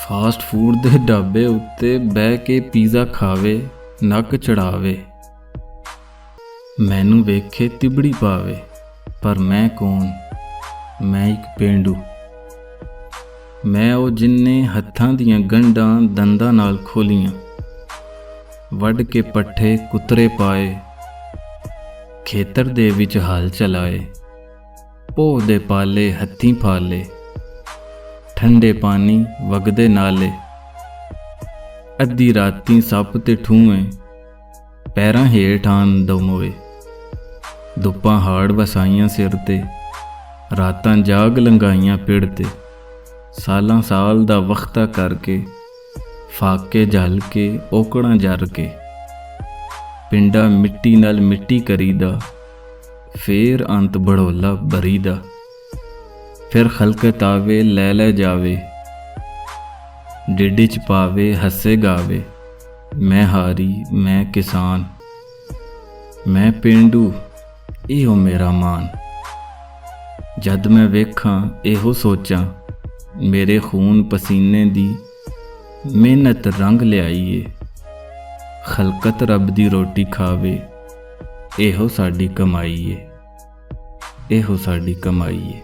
Fast food ਦੇ ਢਾਬੇ ਉੱਤੇ ਬਹਿ ਕੇ ਪੀਜ਼ਾ ਖਾਵੇ, ਨੱਕ ਚੜਾਵੇ, ਮੈਨੂੰ ਵੇਖੇ ਤਿਬੜੀ ਪਾਵੇ। ਪਰ ਮੈਂ ਕੌਣ? ਮੈਂ ਇੱਕ ਪੇਂਡੂ। ਮੈਂ ਉਹ ਜਿੰਨੇ ਹੱਥਾਂ ਦੀਆਂ ਗੰਢਾਂ ਦੰਦਾਂ ਨਾਲ ਖੋਲੀਆਂ, ਵੱਢ ਕੇ ਪੱਠੇ ਕੁਤਰੇ ਪਾਏ, ਖੇਤਰ ਦੇ ਵਿੱਚ ਹਲ ਚਲਾਏ, ਭੋਹ ਦੇ ਪਾਲੇ ਹੱਥੀਂ ਫਾਲੇ, ਠੰਡੇ ਪਾਣੀ ਵਗਦੇ ਨਾਲੇ, ਅੱਧੀ ਰਾਤੀ ਸੱਪ ਤੇ ਠੂਏ, ਪੈਰਾਂ ਹੇਠ ਆਣ ਦਮੋਏ, ਧੁੱਪਾਂ ਹਾੜ ਵਸਾਈਆਂ ਸਿਰ ਤੇ, ਰਾਤਾਂ ਜਾਗ ਲੰਘਾਈਆਂ ਪਿੜ ਤੇ, ਸਾਲਾਂ ਸਾਲ ਦਾ ਵਖਤਾ ਕਰਕੇ, ਫਾਕੇ ਝੱਲ ਕੇ ਔਕੜਾਂ ਜਰ ਕੇ, ਪਿੰਡਾ ਮਿੱਟੀ ਨਾਲ ਮਿੱਟੀ ਕਰੀਦਾ, ਫੇਰ ਅੰਤ ਬੜੋਲਾ ਬਰੀਦਾ, ਫਿਰ ਖਲਕਤ ਆਵੇ ਲੈ ਲੈ ਜਾਵੇ, ਡਿੱਡੀ ਚ ਪਾਵੇ ਹੱਸੇ ਗਾਵੇ। ਮੈਂ ਹਾਰੀ, ਮੈਂ ਕਿਸਾਨ, ਮੈਂ ਪੇਂਡੂ, ਇਹੋ ਮੇਰਾ ਮਾਨ। ਜਦ ਮੈਂ ਵੇਖਾਂ ਇਹੋ ਸੋਚਾਂ, ਮੇਰੇ ਖੂਨ ਪਸੀਨੇ ਦੀ ਮਿਹਨਤ ਰੰਗ ਲਿਆਈਏ। ਖਲਕਤ ਰੱਬ ਦੀ ਰੋਟੀ ਖਾਵੇ, ਇਹੋ ਸਾਡੀ ਕਮਾਈ ਏ, ਇਹੋ ਸਾਡੀ ਕਮਾਈ ਏ।